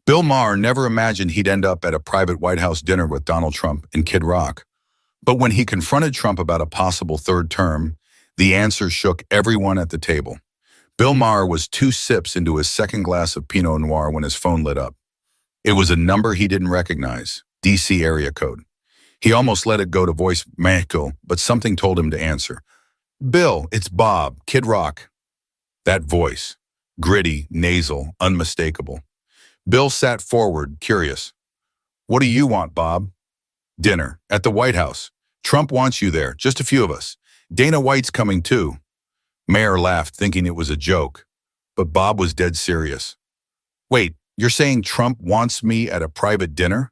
Bill Maher never imagined he'd end up at a private White House dinner with Donald Trump and Kid Rock. But when he confronted Trump about a possible third term, the answer shook everyone at the table. Bill Maher was 2 sips into his second glass of Pinot Noir when his phone lit up. It was a number he didn't recognize, DC area code. He almost let it go to voice Michael, but something told him to answer. Bill, it's Bob, Kid Rock. That voice, gritty, nasal, unmistakable. Bill sat forward, curious. What do you want, Bob? Dinner, at the White House. Trump wants you there, just a few of us. Dana White's coming too. Maher laughed, thinking it was a joke. But Bob was dead serious. Wait, you're saying Trump wants me at a private dinner?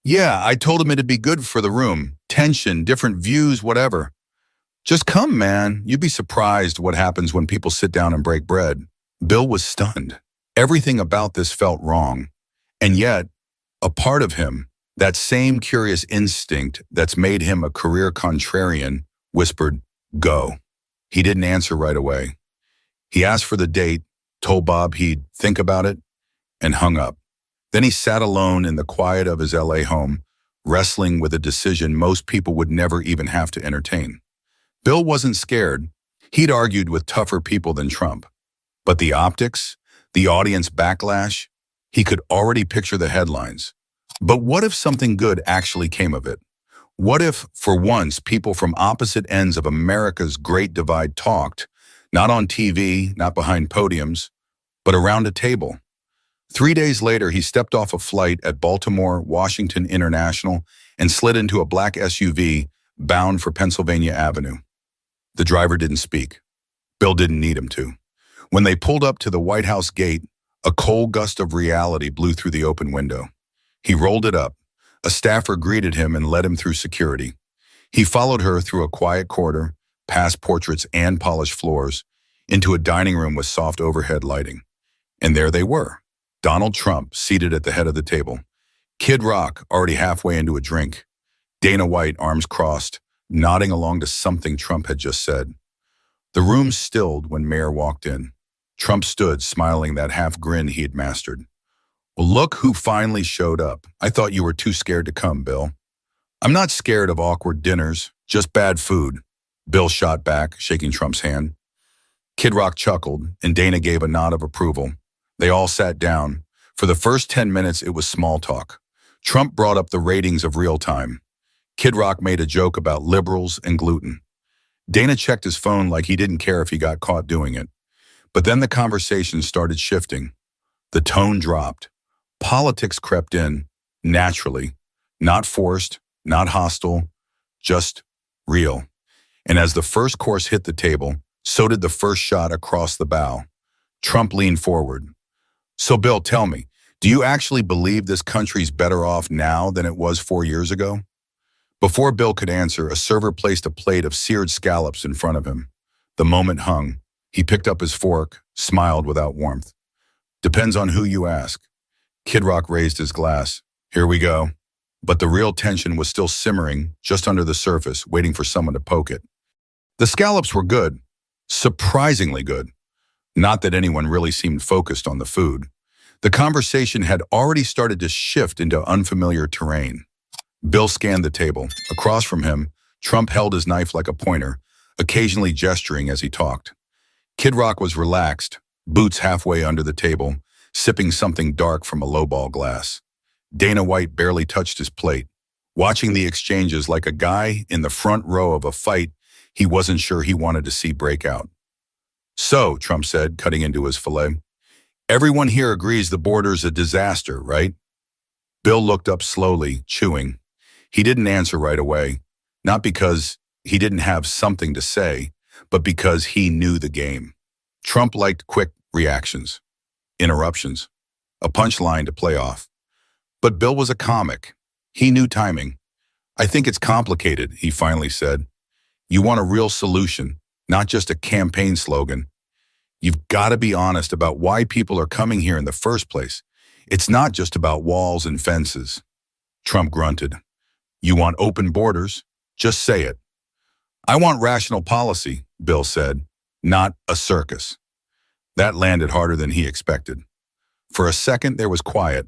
Yeah, I told him it'd be good for the room. Tension, different views, whatever. Just come, man. You'd be surprised what happens when people sit down and break bread. Bill was stunned. Everything about this felt wrong. And yet, a part of him, that same curious instinct that's made him a career contrarian, whispered, go. He didn't answer right away. He asked for the date, told Bob he'd think about it, and hung up. Then he sat alone in the quiet of his LA home, wrestling with a decision most people would never even have to entertain. Bill wasn't scared. He'd argued with tougher people than Trump. But the optics, the audience backlash, he could already picture the headlines. But what if something good actually came of it? What if, for once, people from opposite ends of America's great divide talked, not on TV, not behind podiums, but around a table? 3 days later, he stepped off a flight at Baltimore Washington International and slid into a black SUV bound for Pennsylvania Avenue. The driver didn't speak. Bill didn't need him to. When they pulled up to the White House gate, a cold gust of reality blew through the open window. He rolled it up. A staffer greeted him and led him through security. He followed her through a quiet corridor, past portraits and polished floors, into a dining room with soft overhead lighting. And there they were, Donald Trump seated at the head of the table, Kid Rock already halfway into a drink, Dana White, arms crossed, nodding along to something Trump had just said. The room stilled when Maher walked in. Trump stood, smiling that half grin he had mastered. Well, look who finally showed up. I thought you were too scared to come, Bill. I'm not scared of awkward dinners, just bad food. Bill shot back, shaking Trump's hand. Kid Rock chuckled, and Dana gave a nod of approval. They all sat down. For the first 10 minutes, it was small talk. Trump brought up the ratings of real time. Kid Rock made a joke about liberals and gluten. Dana checked his phone like he didn't care if he got caught doing it. But then the conversation started shifting. The tone dropped. Politics crept in, naturally, not forced, not hostile, just real. And as the first course hit the table, so did the first shot across the bow. Trump leaned forward. So, Bill, tell me, do you actually believe this country's better off now than it was 4 years ago? Before Bill could answer, a server placed a plate of seared scallops in front of him. The moment hung. He picked up his fork, smiled without warmth. Depends on who you ask. Kid Rock raised his glass. Here we go. But the real tension was still simmering just under the surface, waiting for someone to poke it. The scallops were good. Surprisingly good. Not that anyone really seemed focused on the food. The conversation had already started to shift into unfamiliar terrain. Bill scanned the table. Across from him, Trump held his knife like a pointer, occasionally gesturing as he talked. Kid Rock was relaxed, boots halfway under the table, sipping something dark from a lowball glass. Dana White barely touched his plate, watching the exchanges like a guy in the front row of a fight he wasn't sure he wanted to see break out. So, Trump said, cutting into his filet, everyone here agrees the border's a disaster, right? Bill looked up slowly, chewing. He didn't answer right away, not because he didn't have something to say, but because he knew the game. Trump liked quick reactions, interruptions, a punchline to play off. But Bill was a comic. He knew timing. I think it's complicated, he finally said. You want a real solution, not just a campaign slogan. You've got to be honest about why people are coming here in the first place. It's not just about walls and fences. Trump grunted. You want open borders? Just say it. I want rational policy, Bill said, not a circus. That landed harder than he expected. For a second, there was quiet.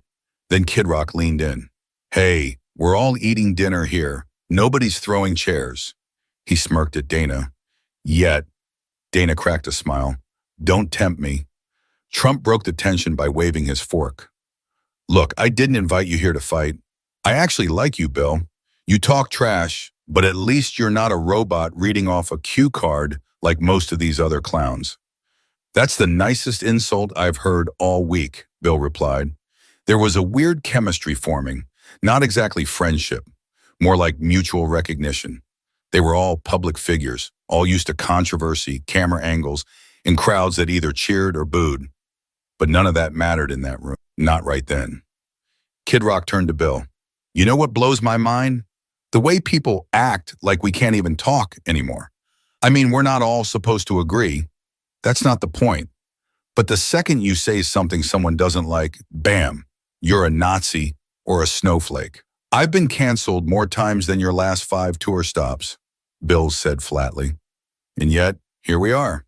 Then Kid Rock leaned in. Hey, we're all eating dinner here. Nobody's throwing chairs. He smirked at Dana. Yet, Dana cracked a smile. Don't tempt me. Trump broke the tension by waving his fork. Look, I didn't invite you here to fight. I actually like you, Bill. You talk trash, but at least you're not a robot reading off a cue card like most of these other clowns. That's the nicest insult I've heard all week, Bill replied. There was a weird chemistry forming, not exactly friendship, more like mutual recognition. They were all public figures, all used to controversy, camera angles, and crowds that either cheered or booed. But none of that mattered in that room, not right then. Kid Rock turned to Bill. You know what blows my mind? The way people act like we can't even talk anymore. I mean, we're not all supposed to agree. That's not the point. But the second you say something someone doesn't like, bam, you're a Nazi or a snowflake. I've been canceled more times than your last 5 tour stops, Bill said flatly. And yet, here we are.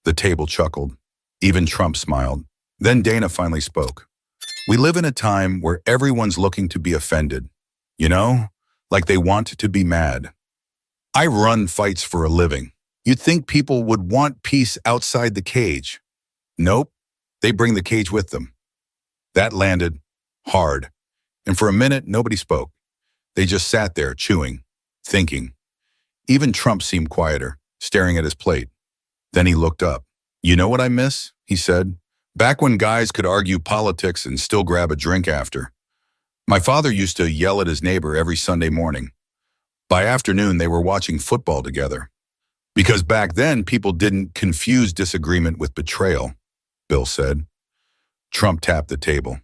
The table chuckled. Even Trump smiled. Then Dana finally spoke. We live in a time where everyone's looking to be offended. You know, like they want to be mad. I run fights for a living. You'd think people would want peace outside the cage. Nope, they bring the cage with them. That landed hard. And for a minute, nobody spoke. They just sat there, chewing, thinking. Even Trump seemed quieter, staring at his plate. Then he looked up. You know what I miss? He said. Back when guys could argue politics and still grab a drink after. My father used to yell at his neighbor every Sunday morning. By afternoon, they were watching football together. Because back then, people didn't confuse disagreement with betrayal, Bill said. Trump tapped the table.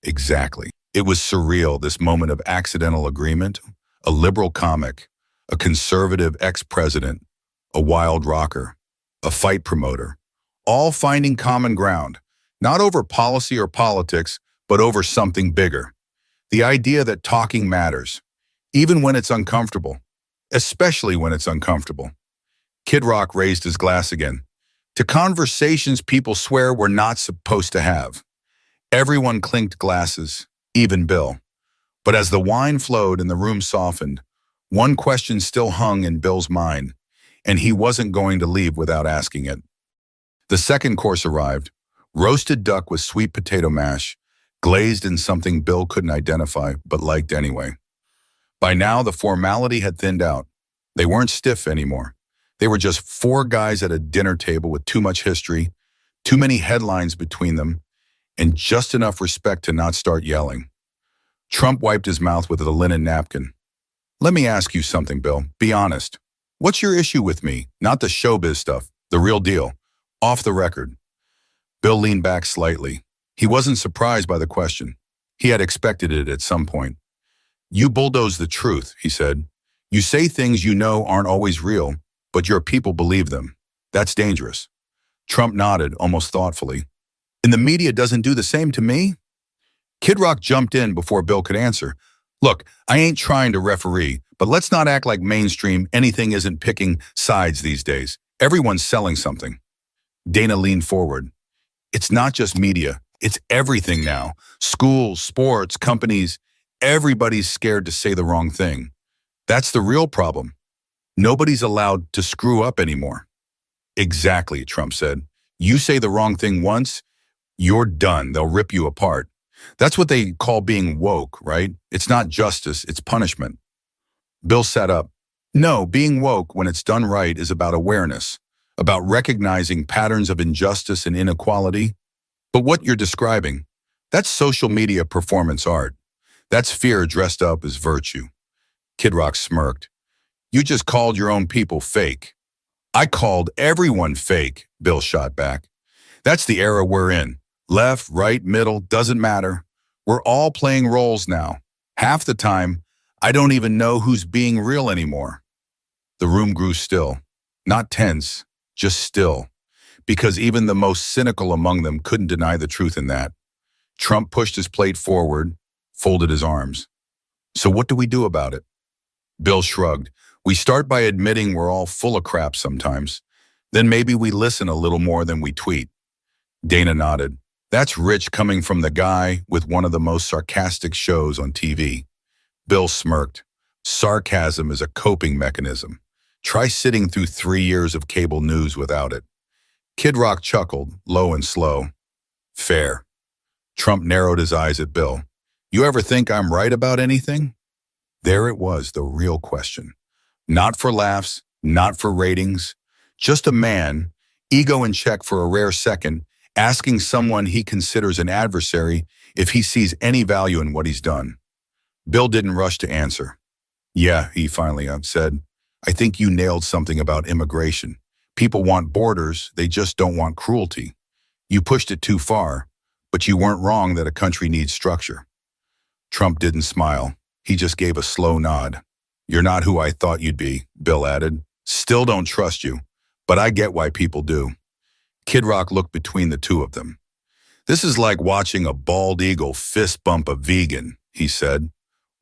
Exactly. It was surreal, this moment of accidental agreement. A liberal comic, a conservative ex-president, a wild rocker, a fight promoter, all finding common ground, not over policy or politics, but over something bigger. The idea that talking matters, even when it's uncomfortable, especially when it's uncomfortable. Kid Rock raised his glass again. To conversations people swear we're not supposed to have. Everyone clinked glasses, even Bill. But as the wine flowed and the room softened, one question still hung in Bill's mind, and he wasn't going to leave without asking it. The second course arrived, roasted duck with sweet potato mash, glazed in something Bill couldn't identify but liked anyway. By now, the formality had thinned out. They weren't stiff anymore. They were just 4 guys at a dinner table with too much history, too many headlines between them, and just enough respect to not start yelling. Trump wiped his mouth with a linen napkin. Let me ask you something, Bill. Be honest. What's your issue with me? Not the showbiz stuff, the real deal. Off the record. Bill leaned back slightly. He wasn't surprised by the question. He had expected it at some point. You bulldoze the truth, he said. You say things you know aren't always real, but your people believe them. That's dangerous. Trump nodded, almost thoughtfully. And the media doesn't do the same to me? Kid Rock jumped in before Bill could answer. Look, I ain't trying to referee, but let's not act like mainstream anything isn't picking sides these days. Everyone's selling something. Dana leaned forward. It's not just media. It's everything now. Schools, sports, companies. Everybody's scared to say the wrong thing. That's the real problem. Nobody's allowed to screw up anymore. Exactly, Trump said. You say the wrong thing once, you're done. They'll rip you apart. That's what they call being woke, right? It's not justice, it's punishment. Bill sat up. No, being woke, when it's done right, is about awareness, about recognizing patterns of injustice and inequality. But what you're describing, that's social media performance art. That's fear dressed up as virtue. Kid Rock smirked. You just called your own people fake. I called everyone fake, Bill shot back. That's the era we're in. Left, right, middle, doesn't matter. We're all playing roles now. Half the time, I don't even know who's being real anymore. The room grew still. Not tense, just still. Because even the most cynical among them couldn't deny the truth in that. Trump pushed his plate forward, folded his arms. So what do we do about it? Bill shrugged. We start by admitting we're all full of crap sometimes. Then maybe we listen a little more than we tweet. Dana nodded. That's rich coming from the guy with one of the most sarcastic shows on TV. Bill smirked. Sarcasm is a coping mechanism. Try sitting through 3 years of cable news without it. Kid Rock chuckled, low and slow. Fair. Trump narrowed his eyes at Bill. You ever think I'm right about anything? There it was, the real question. Not for laughs, not for ratings, just a man, ego in check for a rare second, asking someone he considers an adversary if he sees any value in what he's done. Bill didn't rush to answer. Yeah, he finally said, I think you nailed something about immigration. People want borders, they just don't want cruelty. You pushed it too far, but you weren't wrong that a country needs structure. Trump didn't smile. He just gave a slow nod. You're not who I thought you'd be, Bill added. Still don't trust you, but I get why people do. Kid Rock looked between the two of them. This is like watching a bald eagle fist bump a vegan, he said.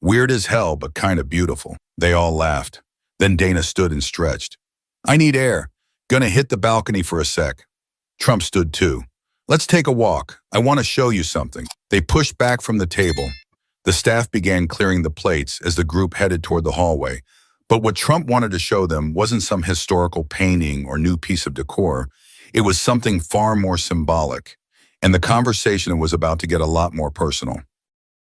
Weird as hell, but kind of beautiful. They all laughed. Then Dana stood and stretched. I need air. Gonna hit the balcony for a sec. Trump stood too. Let's take a walk. I want to show you something. They pushed back from the table. The staff began clearing the plates as the group headed toward the hallway. But what Trump wanted to show them wasn't some historical painting or new piece of decor. It was something far more symbolic. And the conversation was about to get a lot more personal.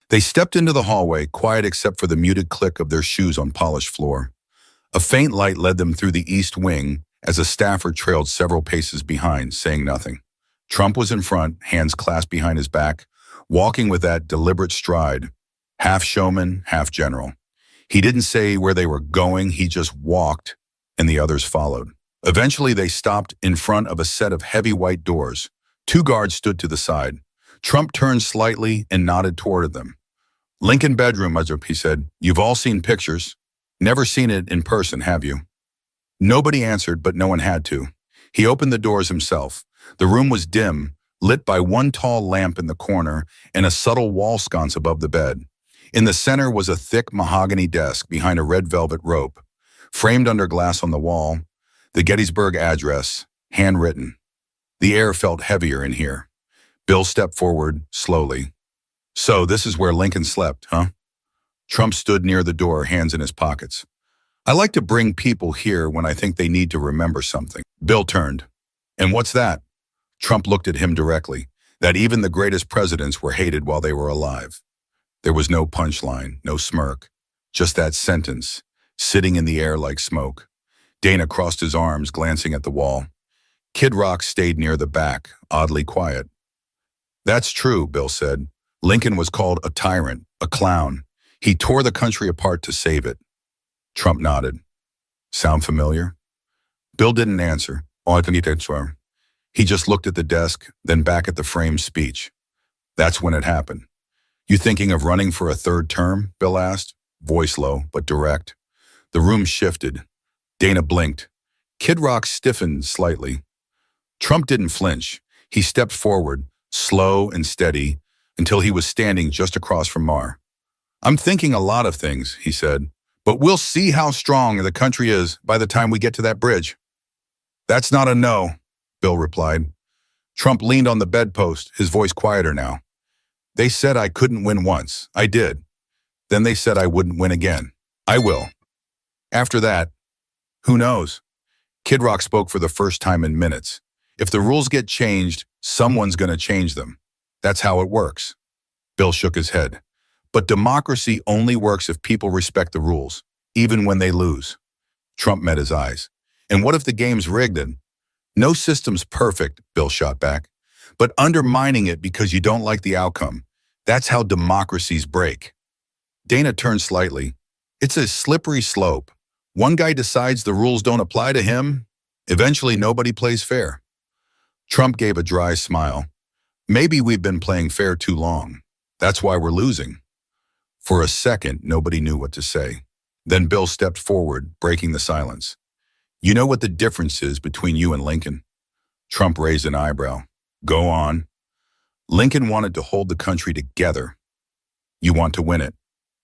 They stepped into the hallway, quiet except for the muted click of their shoes on polished floor. A faint light led them through the east wing as a staffer trailed several paces behind, saying nothing. Trump was in front, hands clasped behind his back, walking with that deliberate stride, half showman, half general. He didn't say where they were going, he just walked, and the others followed. Eventually, they stopped in front of a set of heavy white doors. 2 guards stood to the side. Trump turned slightly and nodded toward them. Lincoln bedroom, he said. You've all seen pictures. Never seen it in person, have you? Nobody answered, but no one had to. He opened the doors himself. The room was dim, lit by one tall lamp in the corner and a subtle wall sconce above the bed. In the center was a thick mahogany desk behind a red velvet rope. Framed under glass on the wall, the Gettysburg address, handwritten. The air felt heavier in here. Bill stepped forward, slowly. So this is where Lincoln slept, huh? Trump stood near the door, hands in his pockets. I like to bring people here when I think they need to remember something. Bill turned. And what's that? Trump looked at him directly, that even the greatest presidents were hated while they were alive. There was no punchline, no smirk, just that sentence, sitting in the air like smoke. Dana crossed his arms, glancing at the wall. Kid Rock stayed near the back, oddly quiet. That's true, Bill said. Lincoln was called a tyrant, a clown. He tore the country apart to save it. Trump nodded. Sound familiar? Bill didn't answer. He just looked at the desk, then back at the framed speech. That's when it happened. You thinking of running for a 3rd term? Bill asked, voice low but direct. The room shifted. Dana blinked. Kid Rock stiffened slightly. Trump didn't flinch. He stepped forward, slow and steady, until he was standing just across from Maher. I'm thinking a lot of things, he said, but we'll see how strong the country is by the time we get to that bridge. That's not a no, Bill replied. Trump leaned on the bedpost, his voice quieter now. They said I couldn't win once. I did. Then they said I wouldn't win again. I will. After that, who knows? Kid Rock spoke for the first time in minutes. If the rules get changed, someone's going to change them. That's how it works. Bill shook his head. But democracy only works if people respect the rules, even when they lose. Trump met his eyes. And what if the game's rigged then? No system's perfect, Bill shot back. But undermining it because you don't like the outcome, that's how democracies break. Dana turned slightly. It's a slippery slope. One guy decides the rules don't apply to him. Eventually, nobody plays fair. Trump gave a dry smile. Maybe we've been playing fair too long. That's why we're losing. For a second, nobody knew what to say. Then Bill stepped forward, breaking the silence. You know what the difference is between you and Lincoln? Trump raised an eyebrow. Go on. Lincoln wanted to hold the country together. You want to win it.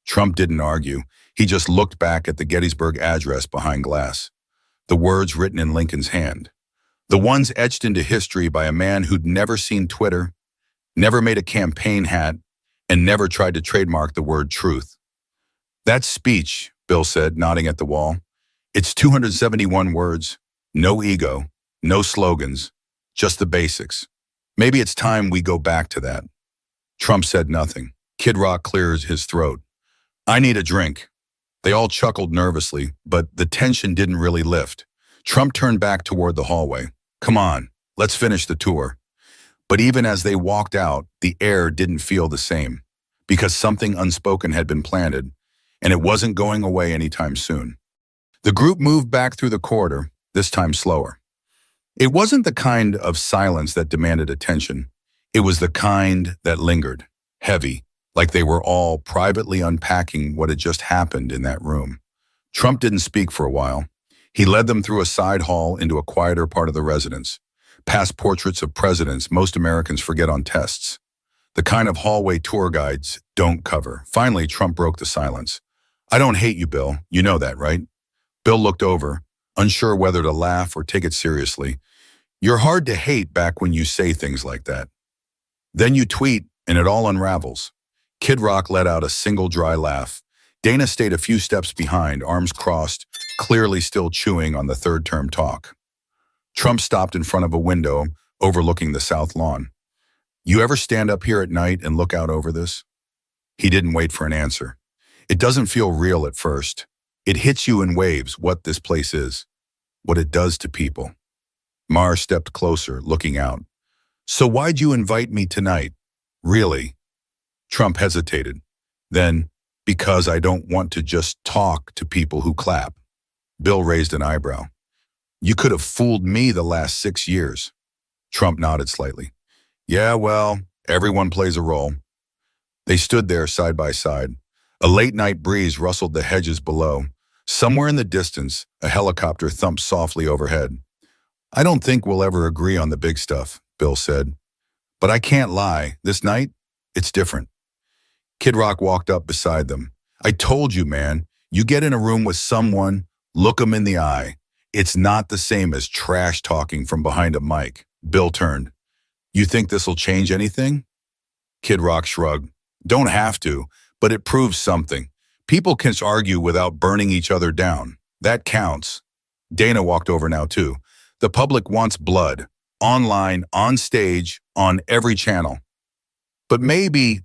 Trump didn't argue. He just looked back at the Gettysburg address behind glass. The words written in Lincoln's hand. The ones etched into history by a man who'd never seen Twitter, never made a campaign hat, and never tried to trademark the word truth. That speech, Bill said, nodding at the wall. It's 271 words, no ego, no slogans, just the basics. Maybe it's time we go back to that. Trump said nothing. Kid Rock clears his throat. I need a drink. They all chuckled nervously, but the tension didn't really lift. Trump turned back toward the hallway. Come on, let's finish the tour. But even as they walked out, the air didn't feel the same, because something unspoken had been planted, and it wasn't going away anytime soon. The group moved back through the corridor, this time slower. It wasn't the kind of silence that demanded attention. It was the kind that lingered, heavy, like they were all privately unpacking what had just happened in that room. Trump didn't speak for a while. He led them through a side hall into a quieter part of the residence, past portraits of presidents most Americans forget on tests. The kind of hallway tour guides don't cover. Finally, Trump broke the silence. I don't hate you, Bill. You know that, right? Bill looked over, unsure whether to laugh or take it seriously. You're hard to hate back when you say things like that. Then you tweet, and it all unravels. Kid Rock let out a single dry laugh. Dana stayed a few steps behind, arms crossed, clearly still chewing on the third-term talk. Trump stopped in front of a window overlooking the south lawn. You ever stand up here at night and look out over this? He didn't wait for an answer. It doesn't feel real at first. It hits you in waves what this place is, what it does to people. Maher stepped closer, looking out. So why'd you invite me tonight? Really? Trump hesitated. Then, because I don't want to just talk to people who clap. Bill raised an eyebrow. You could have fooled me the last 6 years. Trump nodded slightly. Yeah, well, everyone plays a role. They stood there side by side. A late-night breeze rustled the hedges below. Somewhere in the distance, a helicopter thumped softly overhead. I don't think we'll ever agree on the big stuff, Bill said. But I can't lie, this night, it's different. Kid Rock walked up beside them. I told you, man, you get in a room with someone, look them in the eye. It's not the same as trash talking from behind a mic. Bill turned. You think this'll change anything? Kid Rock shrugged. Don't have to, but it proves something. People can argue without burning each other down. That counts. Dana walked over now too. The public wants blood. Online, on stage, on every channel. But maybe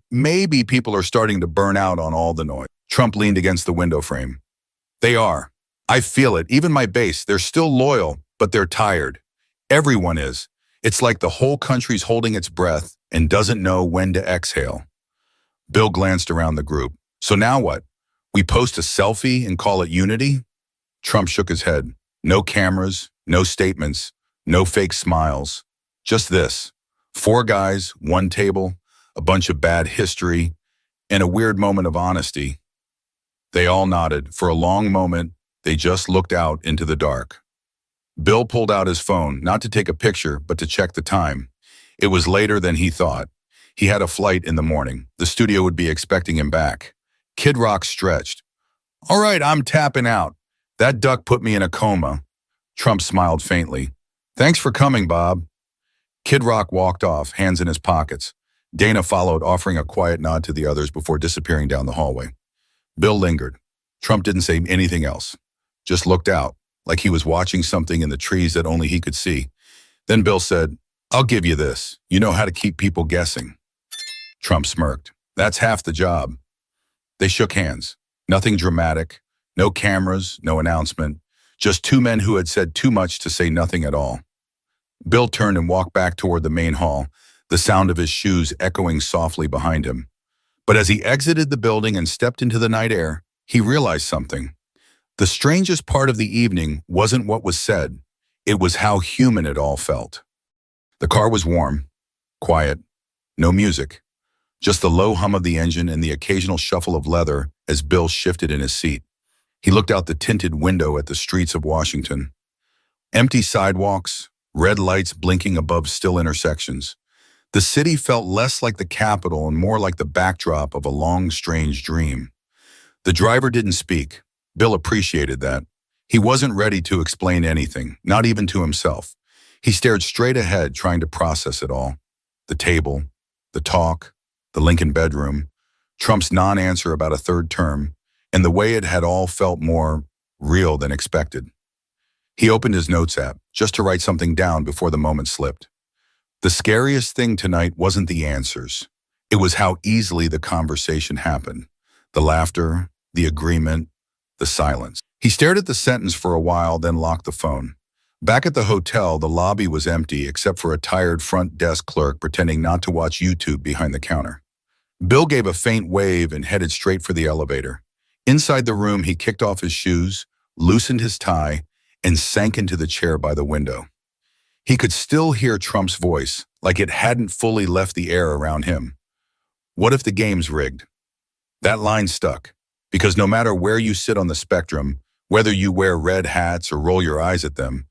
people are starting to burn out on all the noise. Trump leaned against the window frame. They are. I feel it. Even my base, they're still loyal, but they're tired. Everyone is. It's like the whole country's holding its breath and doesn't know when to exhale. Bill glanced around the group. So now what? We post a selfie and call it unity? Trump shook his head. No cameras, no statements, no fake smiles. Just this. 4 guys, 1 table, a bunch of bad history, and a weird moment of honesty. They all nodded. For a long moment, they just looked out into the dark. Bill pulled out his phone, not to take a picture, but to check the time. It was later than he thought. He had a flight in the morning. The studio would be expecting him back. Kid Rock stretched. All right, I'm tapping out. That duck put me in a coma. Trump smiled faintly. Thanks for coming, Bob. Kid Rock walked off, hands in his pockets. Dana followed, offering a quiet nod to the others before disappearing down the hallway. Bill lingered. Trump didn't say anything else, just looked out, like he was watching something in the trees that only he could see. Then Bill said, I'll give you this. You know how to keep people guessing. Trump smirked. That's half the job. They shook hands. Nothing dramatic, no cameras, no announcement, just 2 men who had said too much to say nothing at all. Bill turned and walked back toward the main hall, the sound of his shoes echoing softly behind him. But as he exited the building and stepped into the night air, he realized something. The strangest part of the evening wasn't what was said. It was how human it all felt. The car was warm, quiet, no music, just the low hum of the engine and the occasional shuffle of leather as Bill shifted in his seat. He looked out the tinted window at the streets of Washington. Empty sidewalks, red lights blinking above still intersections. The city felt less like the capital and more like the backdrop of a long, strange dream. The driver didn't speak. Bill appreciated that. He wasn't ready to explain anything, not even to himself. He stared straight ahead, trying to process it all. The table, the talk, the Lincoln bedroom, Trump's non-answer about a third term, and the way it had all felt more real than expected. He opened his notes app just to write something down before the moment slipped. The scariest thing tonight wasn't the answers. It was how easily the conversation happened. The laughter, the agreement, the silence. He stared at the sentence for a while, then locked the phone. Back at the hotel, the lobby was empty except for a tired front desk clerk pretending not to watch YouTube behind the counter. Bill gave a faint wave and headed straight for the elevator. Inside the room, he kicked off his shoes, loosened his tie, and sank into the chair by the window. He could still hear Trump's voice, like it hadn't fully left the air around him. What if the game's rigged? That line stuck, because no matter where you sit on the spectrum, whether you wear red hats or roll your eyes at them,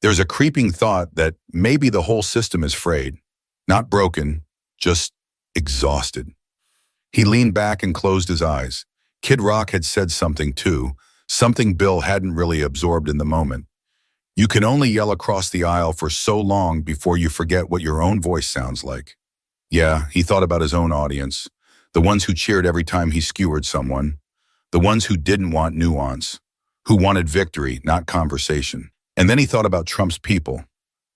there's a creeping thought that maybe the whole system is frayed, not broken, just exhausted. He leaned back and closed his eyes. Kid Rock had said something too, something Bill hadn't really absorbed in the moment. You can only yell across the aisle for so long before you forget what your own voice sounds like. Yeah, he thought about his own audience, the ones who cheered every time he skewered someone, the ones who didn't want nuance, who wanted victory, not conversation. And then he thought about Trump's people,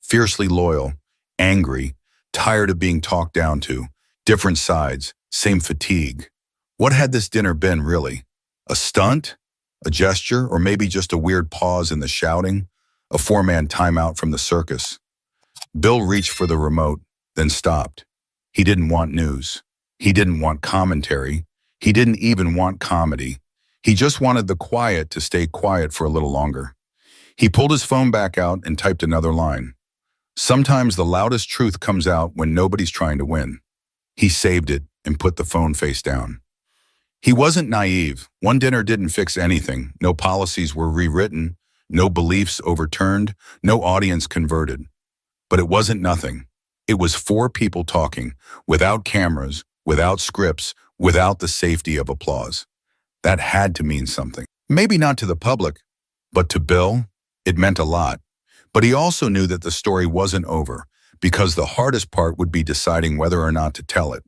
fiercely loyal, angry, tired of being talked down to, different sides, same fatigue. What had this dinner been, really? A stunt? A gesture? Or maybe just a weird pause in the shouting? A four-man timeout from the circus? Bill reached for the remote, then stopped. He didn't want news. He didn't want commentary. He didn't even want comedy. He just wanted the quiet to stay quiet for a little longer. He pulled his phone back out and typed another line. Sometimes the loudest truth comes out when nobody's trying to win. He saved it and put the phone face down. He wasn't naive. One dinner didn't fix anything. No policies were rewritten, no beliefs overturned, no audience converted. But it wasn't nothing. It was four people talking, without cameras, without scripts, without the safety of applause. That had to mean something. Maybe not to the public, but to Bill, it meant a lot. But he also knew that the story wasn't over, because the hardest part would be deciding whether or not to tell it.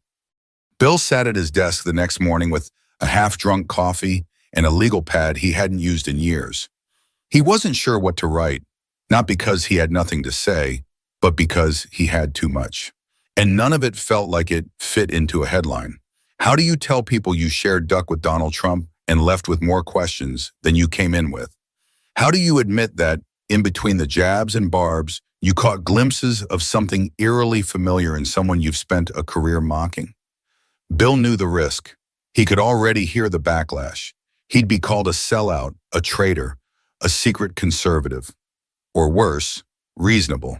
Bill sat at his desk the next morning with a half-drunk coffee and a legal pad he hadn't used in years. He wasn't sure what to write, not because he had nothing to say, but because he had too much. And none of it felt like it fit into a headline. How do you tell people you shared duck with Donald Trump and left with more questions than you came in with? How do you admit that, in between the jabs and barbs, you caught glimpses of something eerily familiar in someone you've spent a career mocking? Bill knew the risk. He could already hear the backlash. He'd be called a sellout, a traitor, a secret conservative, or worse, reasonable.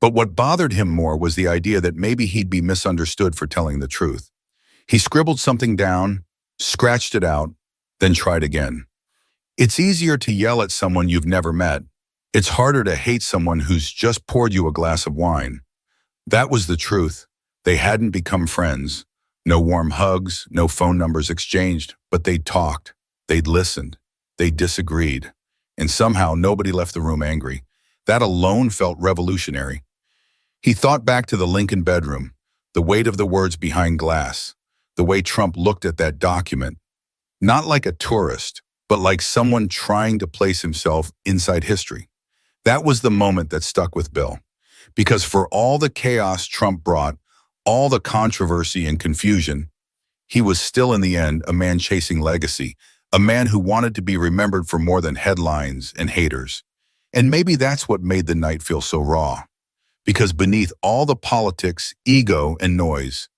But what bothered him more was the idea that maybe he'd be misunderstood for telling the truth. He scribbled something down, scratched it out, then tried again. It's easier to yell at someone you've never met. It's harder to hate someone who's just poured you a glass of wine. That was the truth. They hadn't become friends. No warm hugs, no phone numbers exchanged, but they'd talked, they'd listened, they disagreed, and somehow nobody left the room angry. That alone felt revolutionary. He thought back to the Lincoln bedroom, the weight of the words behind glass, the way Trump looked at that document, not like a tourist, but like someone trying to place himself inside history. That was the moment that stuck with Bill, because for all the chaos Trump brought, all the controversy and confusion, he was still in the end a man chasing legacy, a man who wanted to be remembered for more than headlines and haters. And maybe that's what made the night feel so raw, because beneath all the politics, ego, and noise,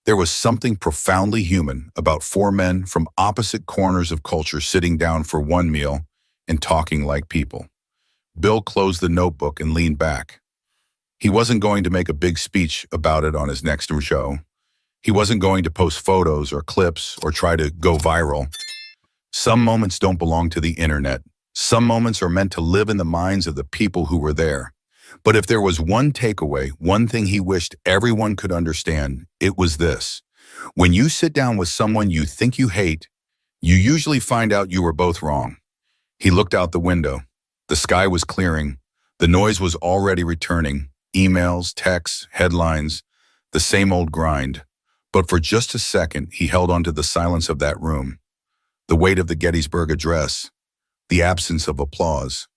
there was something profoundly human about four men from opposite corners of culture sitting down for one meal and talking like people. Bill closed the notebook and leaned back. He wasn't going to make a big speech about it on his next show. He wasn't going to post photos or clips or try to go viral. Some moments don't belong to the internet. Some moments are meant to live in the minds of the people who were there. But if there was one takeaway, one thing he wished everyone could understand, it was this. When you sit down with someone you think you hate, you usually find out you were both wrong. He looked out the window. The sky was clearing. The noise was already returning. Emails, texts, headlines. the same old grind. But for just a second, he held onto the silence of that room, the weight of the Gettysburg Address, the absence of applause,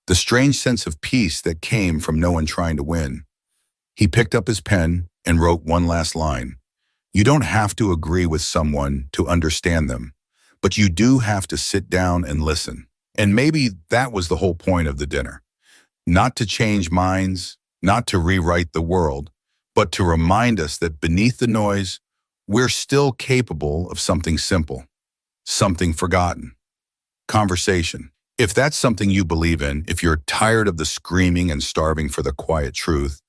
the strange sense of peace that came from no one trying to win. He picked up his pen and wrote one last line. You don't have to agree with someone to understand them, but you do have to sit down and listen. And maybe that was the whole point of the dinner. Not to change minds, not to rewrite the world, but to remind us that beneath the noise, we're still capable of something simple, something forgotten. Conversation. If that's something you believe in, if you're tired of the screaming and starving for the quiet truth,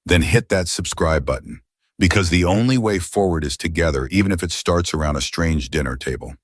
then hit that subscribe button, because the only way forward is together, even if it starts around a strange dinner table.